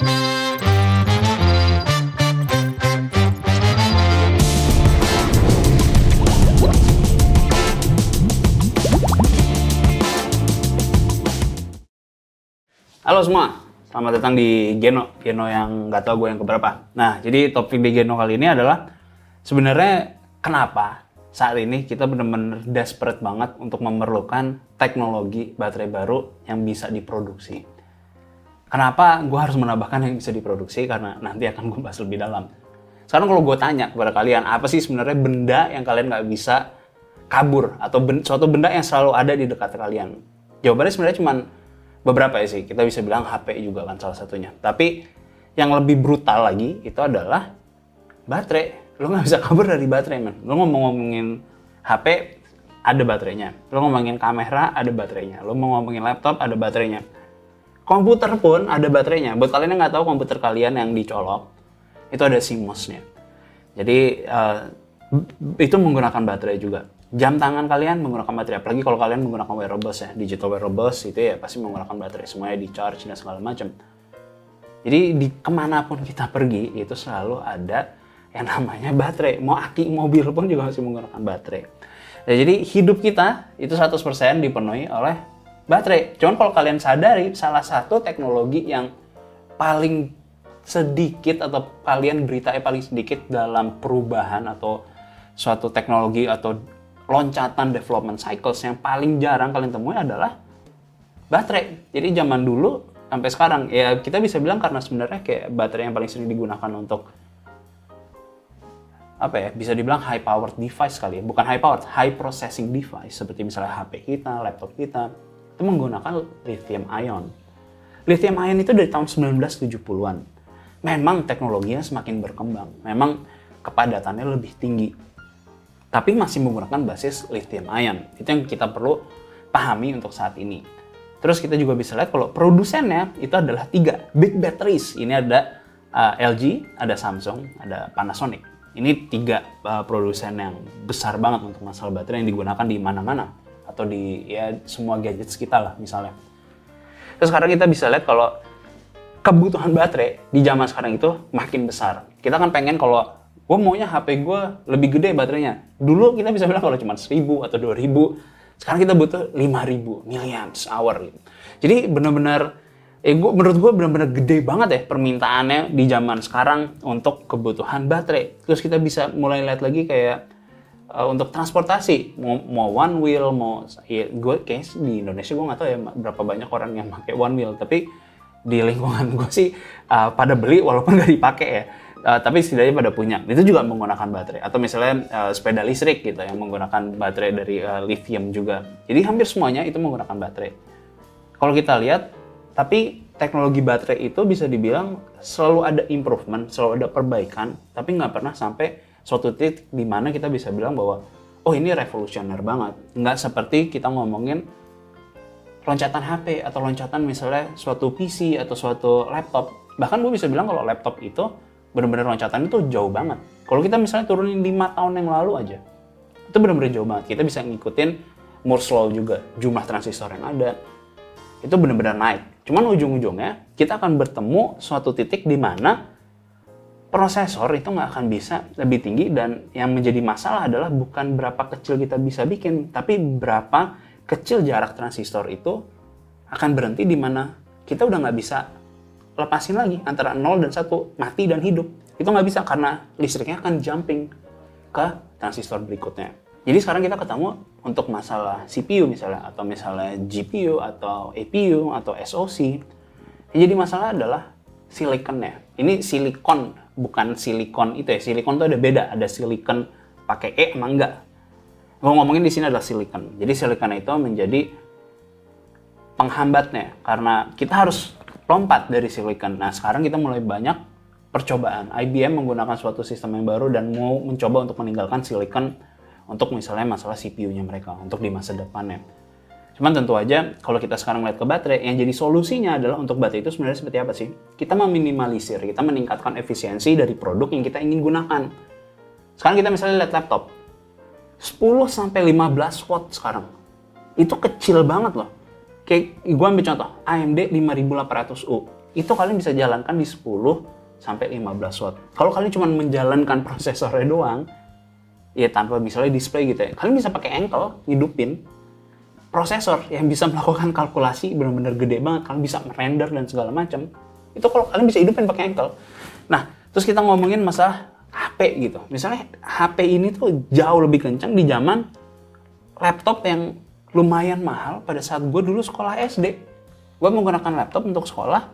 Halo semua, selamat datang di Geno yang nggak tahu gue yang keberapa. Nah, jadi topik di Geno kali ini adalah sebenarnya kenapa saat ini kita benar-benar desperate banget untuk memerlukan teknologi baterai baru yang bisa diproduksi. Kenapa gue harus menambahkan yang bisa diproduksi? Karena nanti akan gue bahas lebih dalam. Sekarang kalau gue tanya kepada kalian, apa sih sebenarnya benda yang kalian nggak bisa kabur? Atau suatu benda yang selalu ada di dekat kalian? Jawabannya sebenarnya cuma beberapa ya sih. Kita bisa bilang HP juga kan salah satunya. Tapi yang lebih brutal lagi itu adalah baterai. Lo nggak bisa kabur dari baterai, man. Lo ngomongin HP, ada baterainya. Lo ngomongin kamera, ada baterainya. Lo mau ngomongin laptop, ada baterainya. Komputer pun ada baterainya. Buat kalian yang nggak tahu komputer kalian yang dicolok, itu ada CMOS-nya. Jadi itu menggunakan baterai juga. Jam tangan kalian menggunakan baterai, apalagi kalau kalian menggunakan wearables ya, digital wearables itu ya pasti menggunakan baterai, semuanya di charge dan segala macam. Jadi di kemanapun kita pergi itu selalu ada yang namanya baterai. Mau aki mobil pun juga masih menggunakan baterai. Nah, jadi hidup kita itu 100% dipenuhi oleh baterai. Cuman kalau kalian sadari, salah satu teknologi yang paling sedikit atau kalian beritanya paling sedikit dalam perubahan atau suatu teknologi atau loncatan development cycles yang paling jarang kalian temui adalah baterai. Jadi zaman dulu sampai sekarang ya kita bisa bilang karena sebenarnya kayak baterai yang paling sering digunakan untuk apa ya, bisa dibilang high powered device kali ya, bukan high powered, high processing device seperti misalnya HP kita, laptop kita itu menggunakan lithium ion. Lithium ion itu dari tahun 1970-an. Memang teknologinya semakin berkembang, memang kepadatannya lebih tinggi, tapi masih menggunakan basis lithium ion. Itu yang kita perlu pahami untuk saat ini. Terus kita juga bisa lihat kalau produsennya itu adalah 3 big batteries. Ini ada LG, ada Samsung, ada Panasonic. Ini 3 produsen yang besar banget untuk masalah baterai yang digunakan di mana-mana atau di ya semua gadgets kita lah misalnya. Terus sekarang kita bisa lihat kalau kebutuhan baterai di zaman sekarang itu makin besar. Kita kan pengen kalau gue maunya HP gue lebih gede baterainya. Dulu kita bisa bilang kalau cuma 1000 atau 2000, sekarang kita butuh 5000 milliamps hour gitu. Jadi benar-benar menurut gue benar-benar gede banget ya permintaannya di zaman sekarang untuk kebutuhan baterai. Terus kita bisa mulai lihat lagi kayak untuk transportasi, mau one wheel, mau ya gue kayak di Indonesia gue nggak tahu ya berapa banyak orang yang pakai one wheel, tapi di lingkungan gue sih pada beli walaupun nggak dipakai ya. Tapi setidaknya pada punya. Itu juga menggunakan baterai. Atau misalnya sepeda listrik gitu yang menggunakan baterai dari lithium juga. Jadi hampir semuanya itu menggunakan baterai. Kalau kita lihat, tapi teknologi baterai itu bisa dibilang selalu ada improvement, selalu ada perbaikan, tapi nggak pernah sampai suatu titik di mana kita bisa bilang bahwa oh ini revolusioner banget. Nggak seperti kita ngomongin loncatan HP atau loncatan misalnya suatu PC atau suatu laptop. Bahkan gue bisa bilang kalau laptop itu benar-benar loncatan itu jauh banget. Kalau kita misalnya turunin 5 tahun yang lalu aja, itu benar-benar jauh banget. Kita bisa ngikutin Moore's Law juga, jumlah transistor yang ada, itu benar-benar naik. Cuman ujung-ujungnya, kita akan bertemu suatu titik di mana prosesor itu nggak akan bisa lebih tinggi, dan yang menjadi masalah adalah bukan berapa kecil kita bisa bikin, tapi berapa kecil jarak transistor itu akan berhenti di mana kita udah nggak bisa lepasin lagi antara 0 dan 1, mati dan hidup. Itu nggak bisa karena listriknya akan jumping ke transistor berikutnya. Jadi sekarang kita ketemu untuk masalah CPU misalnya, atau misalnya GPU, atau APU, atau SoC. Yang jadi masalah adalah silikonnya. Ini silikon, bukan silikon itu ya. Silikon itu ada beda, ada silikon pakai E sama enggak. Gue ngomongin di sini adalah silikon. Jadi silikon itu menjadi penghambatnya, karena kita harus lompat dari silikon. Nah, sekarang kita mulai banyak percobaan. IBM menggunakan suatu sistem yang baru dan mau mencoba untuk meninggalkan silikon untuk misalnya masalah CPU-nya mereka, untuk di masa depannya. Cuman tentu aja, kalau kita sekarang lihat ke baterai, yang jadi solusinya adalah untuk baterai itu sebenarnya seperti apa sih? Kita meminimalisir, kita meningkatkan efisiensi dari produk yang kita ingin gunakan. Sekarang kita misalnya lihat laptop, 10-15 watt sekarang. Itu kecil banget loh. Kayak gue ambil contoh, AMD 5800U. itu kalian bisa jalankan di 10 sampai 15 watt. Kalau kalian cuma menjalankan prosesornya doang, ya tanpa misalnya display gitu ya, kalian bisa pakai ankle ngidupin prosesor yang bisa melakukan kalkulasi benar-benar gede banget, kalian bisa merender dan segala macam. Itu kalau kalian bisa hidupin pakai ankle. Nah, terus kita ngomongin masalah HP gitu. Misalnya HP ini tuh jauh lebih kencang di zaman laptop yang lumayan mahal pada saat gue dulu sekolah SD. Gue menggunakan laptop untuk sekolah,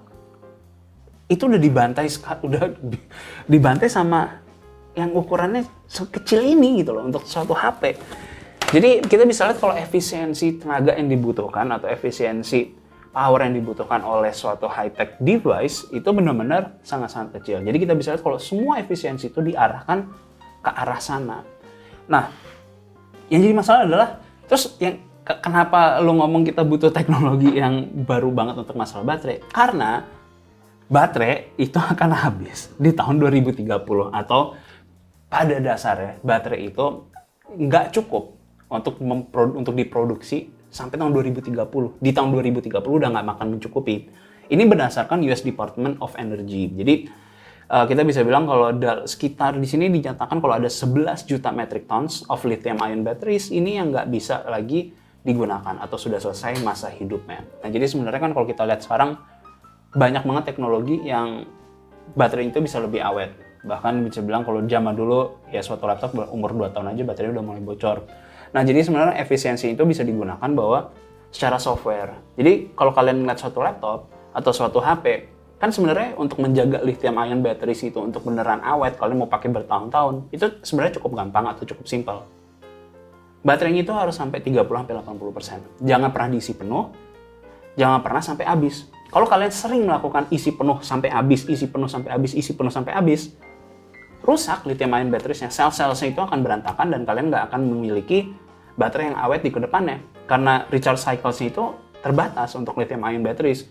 itu udah dibantai sama yang ukurannya sekecil ini gitu loh untuk suatu HP. Jadi kita bisa lihat kalau efisiensi tenaga yang dibutuhkan atau efisiensi power yang dibutuhkan oleh suatu high-tech device itu benar-benar sangat-sangat kecil. Jadi kita bisa lihat kalau semua efisiensi itu diarahkan ke arah sana. Nah, yang jadi masalah adalah, terus yang kenapa lu ngomong kita butuh teknologi yang baru banget untuk masalah baterai? Karena baterai itu akan habis di tahun 2030, atau pada dasarnya baterai itu nggak cukup untuk diproduksi sampai tahun 2030. Di tahun 2030 udah nggak akan mencukupi. Ini berdasarkan US Department of Energy. Jadi kita bisa bilang kalau sekitar di sini dinyatakan kalau ada 11 juta metric tons of lithium ion batteries ini yang nggak bisa lagi digunakan atau sudah selesai masa hidupnya. Nah, jadi sebenarnya kan kalau kita lihat sekarang banyak banget teknologi yang baterai itu bisa lebih awet. Bahkan bisa bilang kalau zaman dulu ya suatu laptop umur 2 tahun aja baterai udah mulai bocor. Nah, jadi sebenarnya efisiensi itu bisa digunakan bahwa secara software. Jadi kalau kalian ngeliat suatu laptop atau suatu HP, kan sebenarnya untuk menjaga lithium ion batteries itu untuk beneran awet, kalian mau pakai bertahun-tahun, itu sebenarnya cukup gampang atau cukup simpel. Baterainya itu harus sampai 30-80%. Jangan pernah diisi penuh, jangan pernah sampai habis. Kalau kalian sering melakukan isi penuh sampai habis, isi penuh sampai habis, isi penuh sampai habis, rusak lithium ion batteriesnya, sel-selnya itu akan berantakan dan kalian nggak akan memiliki baterai yang awet di kedepannya. Karena recharge cycles-nya itu terbatas untuk lithium ion batteries.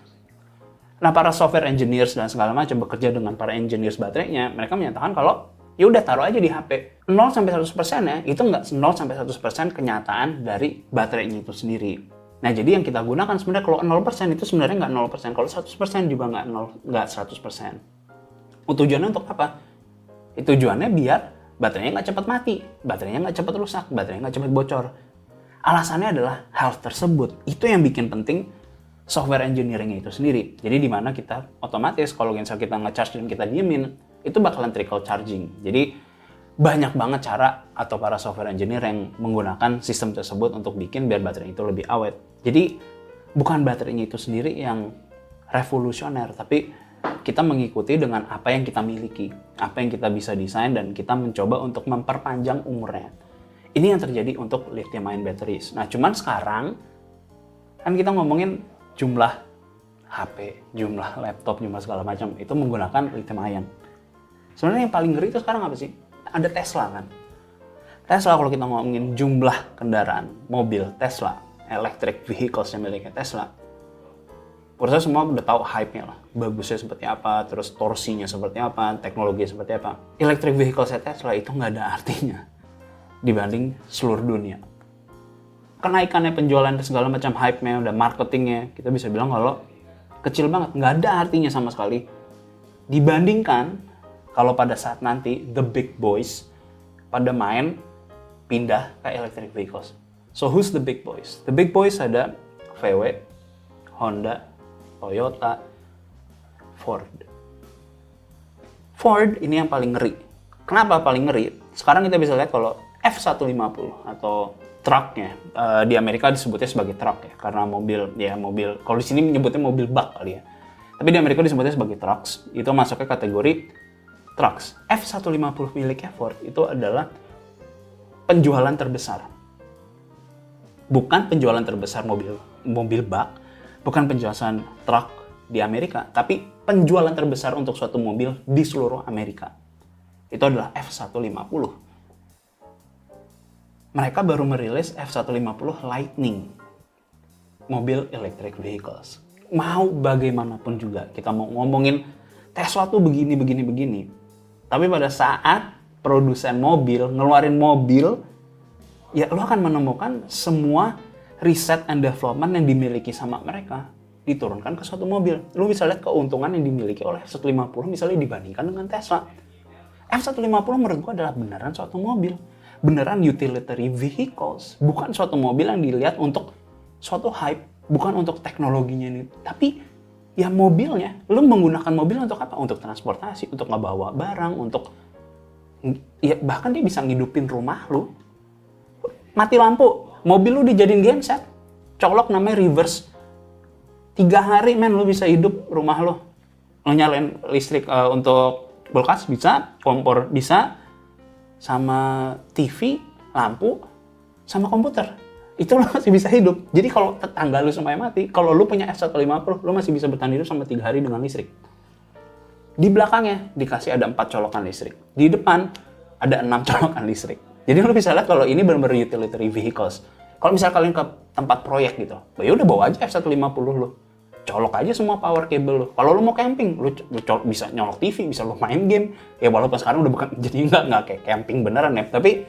Nah, para software engineers dan segala macam bekerja dengan para engineers baterainya, mereka menyatakan kalau ya udah taruh aja di HP. 0-100% ya, itu nggak 0-100% kenyataan dari baterainya itu sendiri. Nah, jadi yang kita gunakan sebenarnya kalau 0% itu sebenarnya nggak 0%, kalau 100% juga nggak 100%. Tujuannya untuk apa? Tujuannya biar baterainya nggak cepat mati, baterainya nggak cepat rusak, baterainya nggak cepat bocor. Alasannya adalah hal tersebut. Itu yang bikin penting software engineering itu sendiri. Jadi di mana kita otomatis kalau misalnya kita nge-charge dan kita diemin, itu bakalan trickle charging. Jadi banyak banget cara atau para software engineer yang menggunakan sistem tersebut untuk bikin biar baterai itu lebih awet. Jadi bukan baterainya itu sendiri yang revolusioner, tapi kita mengikuti dengan apa yang kita miliki, apa yang kita bisa desain, dan kita mencoba untuk memperpanjang umurnya. Ini yang terjadi untuk lithium ion batteries. Nah, cuman sekarang kan kita ngomongin jumlah HP, jumlah laptop, jumlah segala macam itu menggunakan lithium ion. Sebenarnya yang paling ngeri itu sekarang apa sih? Ada Tesla kan. Tesla, kalau kita ngomongin jumlah kendaraan, mobil Tesla, electric vehicles yang miliknya Tesla, menurut saya semua udah tahu hype-nya lah. Bagusnya seperti apa, terus torsinya seperti apa, teknologi seperti apa. Electric vehicles Tesla itu nggak ada artinya dibanding seluruh dunia. Kenaikannya penjualan dan segala macam hype-nya, udah marketingnya, kita bisa bilang kalau kecil banget, nggak ada artinya sama sekali. Dibandingkan kalau pada saat nanti the big boys pada pindah ke electric vehicles. So who's the big boys? The big boys ada VW, Honda, Toyota, Ford. Ford ini yang paling ngeri. Kenapa paling ngeri? Sekarang kita bisa lihat kalau F-150 atau truknya, di Amerika disebutnya sebagai truk ya, karena mobil, kalau di sini menyebutnya mobil bak kali ya. Tapi di Amerika disebutnya sebagai trucks, itu masuknya kategori trucks. F-150 miliknya Ford itu adalah penjualan terbesar. Bukan penjualan terbesar mobil bak, bukan penjualan truk di Amerika, tapi penjualan terbesar untuk suatu mobil di seluruh Amerika. Itu adalah F-150. Mereka baru merilis F-150 Lightning, mobil electric vehicles. Mau bagaimanapun juga, kita mau ngomongin Tesla tuh begini. Tapi pada saat produsen mobil ngeluarin mobil, ya lo akan menemukan semua riset and development yang dimiliki sama mereka. diturunkan ke suatu mobil. Lu bisa lihat keuntungan yang dimiliki oleh F-150 misalnya dibandingkan dengan Tesla. F-150 menurut gua adalah beneran suatu mobil. Beneran utilitarian vehicles. Bukan suatu mobil yang dilihat untuk suatu hype. Bukan untuk teknologinya ini. Tapi ya mobilnya. Lu menggunakan mobil untuk apa? Untuk transportasi, untuk ngebawa barang, untuk... Ya, bahkan dia bisa ngidupin rumah lu. Mati lampu, mobil lu dijadiin genset. Colok namanya reverse. 3 hari men lu bisa hidup rumah lu. Lu nyalain listrik untuk kulkas bisa, kompor bisa, sama TV, lampu, sama komputer. Itu lu masih bisa hidup. Jadi kalau tetangga lu semuanya mati, kalau lu punya F-150, lu masih bisa bertahan hidup sama 3 hari dengan listrik. Di belakangnya dikasih ada 4 colokan listrik. Di depan ada 6 colokan listrik. Jadi lu bisa lihat kalau ini benar-benar utilitarian vehicles. Kalau misal kalian ke tempat proyek gitu, ya udah bawa aja F-150 lu. Colok aja semua power cable lu. Kalau lu mau camping, lu bisa nyolok TV, bisa lu main game. Ya walaupun sekarang udah bukan jadi nggak kayak camping beneran ya, tapi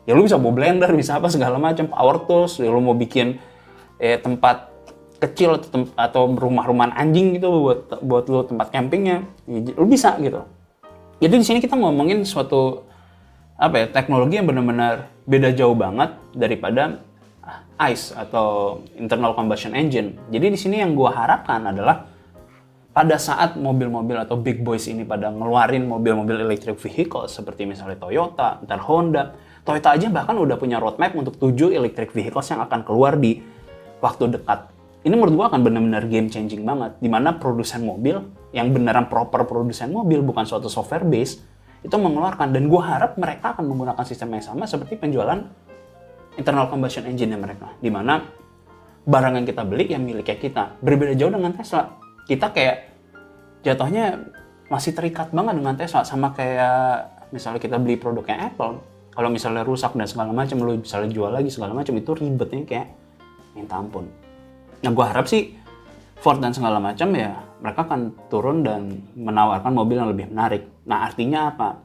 ya lu bisa bawa blender, bisa apa segala macam, power tools. Ya lu mau bikin tempat kecil atau rumah-rumahan anjing gitu buat lu tempat campingnya, ya, lu bisa gitu. Jadi di sini kita ngomongin suatu teknologi yang benar-benar beda jauh banget daripada ICE atau internal combustion engine. Jadi di sini yang gue harapkan adalah pada saat mobil-mobil atau big boys ini pada ngeluarin mobil-mobil electric vehicle seperti misalnya Toyota, ntar Honda. Toyota aja bahkan udah punya roadmap untuk 7 electric vehicles yang akan keluar di waktu dekat. Ini menurut gue akan benar-benar game changing banget. Dimana produsen mobil yang beneran proper produsen mobil, bukan suatu software base, itu mengeluarkan. Dan gue harap mereka akan menggunakan sistem yang sama seperti penjualan internal combustion engine mereka, di mana barang yang kita beli yang miliknya kita. Berbeda jauh dengan Tesla. Kita kayak jatuhnya masih terikat banget dengan Tesla, sama kayak misalnya kita beli produknya Apple. Kalau misalnya rusak dan segala macam, lu bisa jual lagi segala macam, itu ribetnya kayak minta ampun. Nah, gue harap sih Ford dan segala macam ya mereka akan turun dan menawarkan mobil yang lebih menarik. Nah, artinya apa?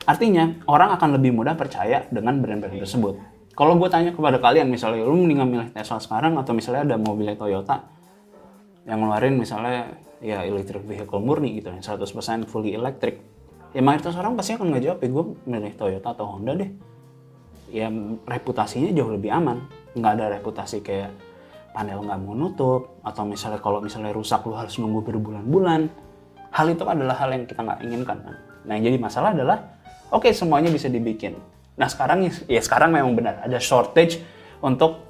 Artinya orang akan lebih mudah percaya dengan brand-brand tersebut. Kalau gue tanya kepada kalian, misalnya lu mendingan milih Tesla sekarang atau misalnya ada mobilnya Toyota yang ngeluarin misalnya ya electric vehicle murni gitu, 100% fully electric, ya mayoritas orang pasti akan ngejawab, ya gue milih Toyota atau Honda deh. Ya reputasinya jauh lebih aman, nggak ada reputasi kayak panel nggak mau nutup, atau misalnya kalau misalnya rusak lu harus nunggu berbulan-bulan. Hal itu adalah hal yang kita nggak inginkan kan. Nah yang jadi masalah adalah oke, semuanya bisa dibikin. Nah sekarang memang benar ada shortage untuk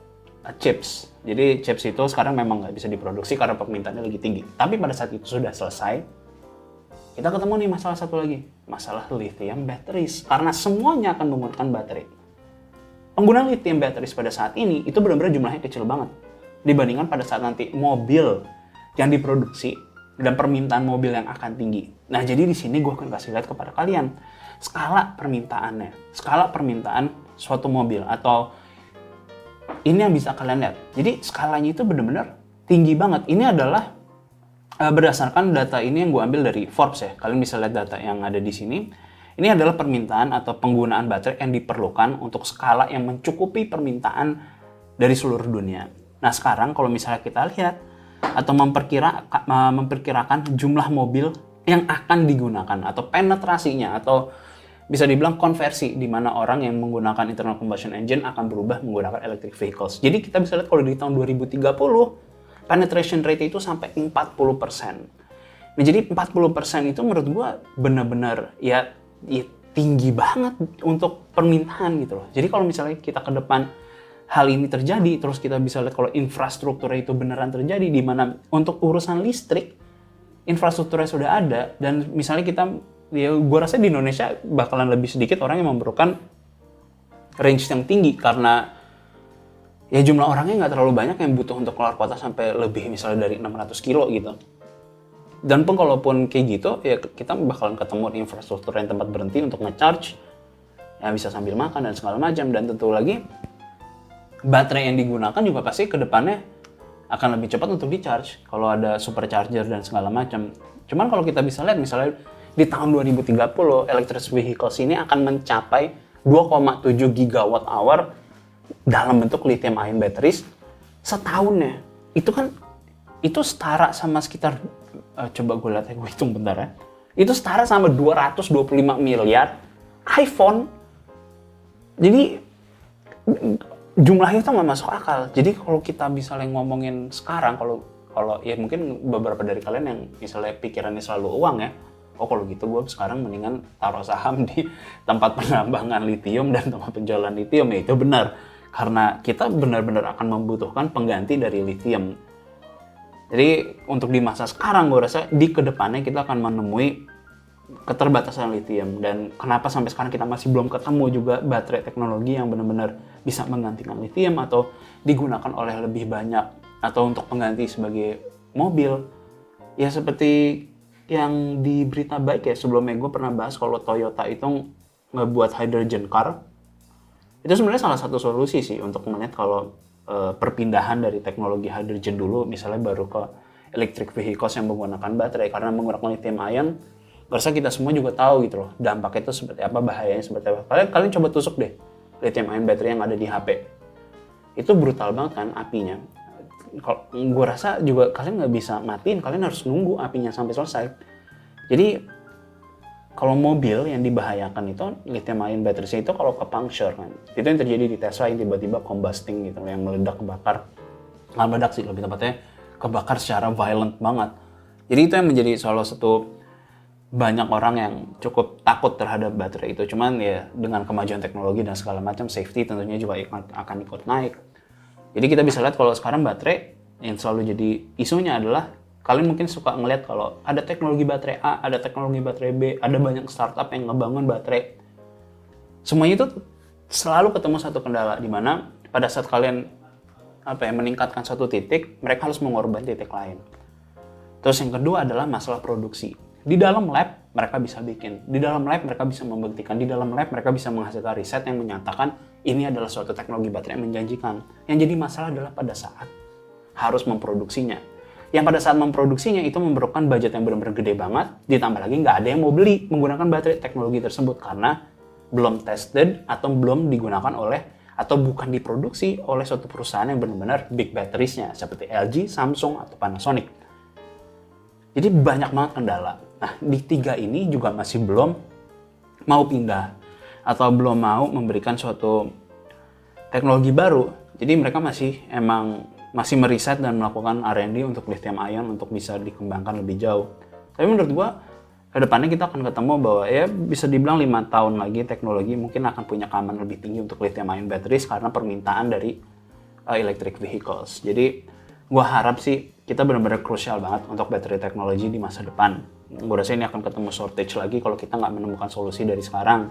chips. Jadi chips itu sekarang memang nggak bisa diproduksi karena permintaannya lagi tinggi. Tapi pada saat itu sudah selesai, kita ketemu nih masalah satu lagi, masalah lithium batteries. Karena semuanya akan menggunakan baterai. Penggunaan lithium batteries pada saat ini itu benar-benar jumlahnya kecil banget dibandingkan pada saat nanti mobil yang diproduksi dan permintaan mobil yang akan tinggi. Nah jadi di sini gue akan kasih lihat kepada kalian skala permintaan suatu mobil, atau ini yang bisa kalian lihat. Jadi skalanya itu benar-benar tinggi banget. Ini adalah berdasarkan data ini yang gue ambil dari Forbes ya. Kalian bisa lihat data yang ada di sini. Ini adalah permintaan atau penggunaan baterai yang diperlukan untuk skala yang mencukupi permintaan dari seluruh dunia. Nah sekarang kalau misalnya kita lihat atau memperkirakan jumlah mobil yang akan digunakan atau penetrasinya atau bisa dibilang konversi di mana orang yang menggunakan internal combustion engine akan berubah menggunakan electric vehicles. Jadi kita bisa lihat kalau di tahun 2030 penetration rate itu sampai 40%. Nah jadi 40% itu menurut gua benar-benar ya tinggi banget untuk permintaan gitu loh. Jadi kalau misalnya kita ke depan hal ini terjadi, terus kita bisa lihat kalau infrastrukturnya itu beneran terjadi, di mana untuk urusan listrik infrastrukturnya sudah ada, dan misalnya kita, ya gue rasa di Indonesia bakalan lebih sedikit orang yang memerlukan range yang tinggi karena ya jumlah orangnya nggak terlalu banyak yang butuh untuk keluar kota sampai lebih misalnya dari 600 kilo gitu. Dan pun kalaupun kayak gitu, ya kita bakalan ketemu di infrastruktur yang tempat berhenti untuk nge-charge, ya bisa sambil makan dan segala macam. Dan tentu lagi baterai yang digunakan juga pasti ke depannya akan lebih cepat untuk di-charge kalau ada supercharger dan segala macam. Cuman kalau kita bisa lihat misalnya di tahun 2030 electric vehicles ini akan mencapai 2,7 gigawatt hour dalam bentuk lithium ion batteries setahunnya. Itu kan itu setara sama sekitar, coba gue lihat ya, gue hitung bentar ya. Itu setara sama 225 miliar iPhone. Jadi jumlahnya itu nggak masuk akal. Jadi kalau kita misalnya ngomongin sekarang, kalau ya mungkin beberapa dari kalian yang misalnya pikirannya selalu uang ya, oh kalau gitu gue sekarang mendingan taruh saham di tempat penambangan litium dan tempat penjualan litium. Ya itu benar, karena kita benar-benar akan membutuhkan pengganti dari litium. Jadi untuk di masa sekarang gue rasa di kedepannya kita akan menemui keterbatasan litium. Dan kenapa sampai sekarang kita masih belum ketemu juga baterai teknologi yang benar-benar bisa menggantikan litium atau digunakan oleh lebih banyak atau untuk pengganti sebagai mobil. Ya seperti yang di berita baik ya, sebelumnya gue pernah bahas kalau Toyota itu ngebuat hydrogen car. Itu sebenarnya salah satu solusi sih untuk melihat kalau perpindahan dari teknologi hydrogen dulu misalnya baru ke electric vehicles yang menggunakan baterai. Karena menggunakan lithium ion, harusnya kita semua juga tahu gitu loh dampaknya itu seperti apa, bahayanya seperti apa. Kalian coba tusuk deh lithium ion battery yang ada di HP. Itu brutal banget kan apinya. Kalau gue rasa juga kalian nggak bisa matiin, kalian harus nunggu apinya sampai selesai. Jadi kalau mobil yang dibahayakan itu lithium ion battery itu kalau ke puncture kan, itu yang terjadi di Tesla yang tiba-tiba combusting gitu, yang meledak, kebakar. Nggak meledak sih, lebih tepatnya kebakar secara violent banget. Jadi itu yang menjadi salah satu banyak orang yang cukup takut terhadap baterai itu. Cuman ya dengan kemajuan teknologi dan segala macam, safety tentunya juga akan ikut naik. Jadi kita bisa lihat kalau sekarang baterai yang selalu jadi isunya adalah, kalian mungkin suka ngeliat kalau ada teknologi baterai A, ada teknologi baterai B, ada banyak startup yang ngebangun baterai. Semuanya itu selalu ketemu satu kendala, di mana pada saat kalian meningkatkan satu titik, mereka harus mengorbankan titik lain. Terus yang kedua adalah masalah produksi. Di dalam lab mereka bisa bikin, di dalam lab mereka bisa membuktikan, di dalam lab mereka bisa menghasilkan riset yang menyatakan ini adalah suatu teknologi baterai yang menjanjikan. Yang jadi masalah adalah pada saat harus memproduksinya. Yang pada saat memproduksinya itu memerlukan budget yang benar-benar gede banget, ditambah lagi nggak ada yang mau beli menggunakan baterai teknologi tersebut karena belum tested atau belum digunakan oleh atau bukan diproduksi oleh suatu perusahaan yang benar-benar big batteriesnya seperti LG, Samsung, atau Panasonic. Jadi banyak banget kendala. Nah, di tiga ini juga masih belum mau pindah atau belum mau memberikan suatu teknologi baru. Jadi mereka masih meriset dan melakukan R&D untuk lithium ion untuk bisa dikembangkan lebih jauh. Tapi menurut gua kedepannya kita akan ketemu bahwa ya bisa dibilang 5 tahun lagi teknologi mungkin akan punya keamanan lebih tinggi untuk lithium ion batteries karena permintaan dari electric vehicles. Jadi gua harap sih kita benar-benar krusial banget untuk baterai teknologi di masa depan. Gue rasa ini akan ketemu shortage lagi kalau kita nggak menemukan solusi dari sekarang.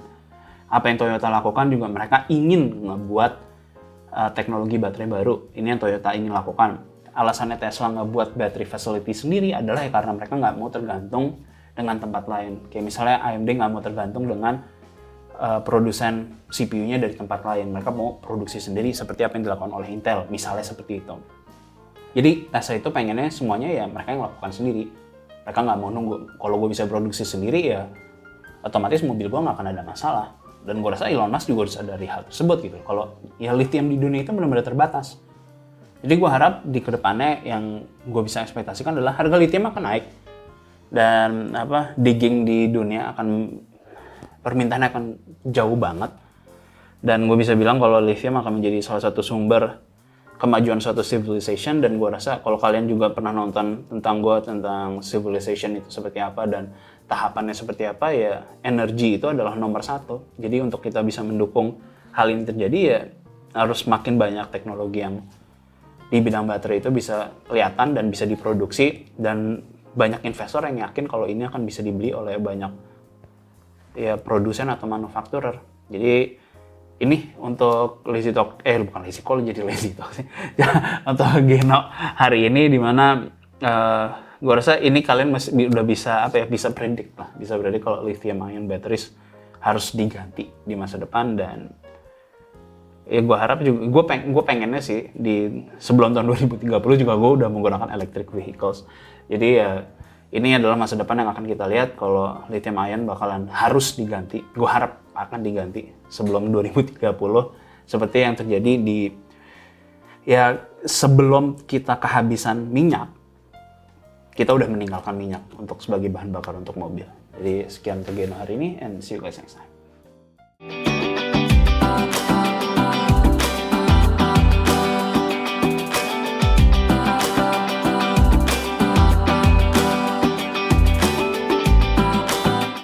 Apa yang Toyota lakukan juga mereka ingin ngebuat teknologi baterai baru. Ini yang Toyota ingin lakukan. Alasannya Tesla ngebuat battery facility sendiri adalah ya karena mereka nggak mau tergantung dengan tempat lain. Kayak misalnya AMD nggak mau tergantung dengan produsen CPU-nya dari tempat lain. Mereka mau produksi sendiri seperti apa yang dilakukan oleh Intel, misalnya seperti itu. Jadi Tesla itu pengennya semuanya ya mereka yang lakukan sendiri. Mereka nggak mau nunggu. Kalau gue bisa produksi sendiri ya otomatis mobil gue nggak akan ada masalah. Dan gue rasa Elon Musk juga harus sadari hal tersebut gitu. Kalau ya lithium di dunia itu benar-benar terbatas. Jadi gue harap di kedepannya yang gue bisa ekspektasikan adalah harga lithium akan naik. Dan digging di dunia permintaannya akan jauh banget. Dan gue bisa bilang kalau lithium akan menjadi salah satu sumber kemajuan suatu civilization. Dan gue rasa kalau kalian juga pernah nonton tentang civilization itu seperti apa dan tahapannya seperti apa, ya energi itu adalah nomor satu. Jadi untuk kita bisa mendukung hal ini terjadi ya harus makin banyak teknologi yang di bidang baterai itu bisa kelihatan dan bisa diproduksi, dan banyak investor yang yakin kalau ini akan bisa dibeli oleh banyak ya produsen atau manufakturer. Jadi ini untuk Lazy Talk, bukan Lazy Call jadi Lazy Talk sih. Untuk Geno hari ini dimana gue rasa ini kalian udah bisa bisa predict kalau lithium ion batteries harus diganti di masa depan. Dan ya gue harap juga, gue pengennya sih di sebelum tahun 2030 juga gue udah menggunakan electric vehicles. Jadi ya ini adalah masa depan yang akan kita lihat kalau lithium ion bakalan harus diganti. Gue harap akan diganti sebelum 2030 seperti yang terjadi sebelum kita kehabisan minyak. kita udah meninggalkan minyak untuk sebagai bahan bakar untuk mobil. Jadi sekian untuk Geno hari ini, and see you guys next time.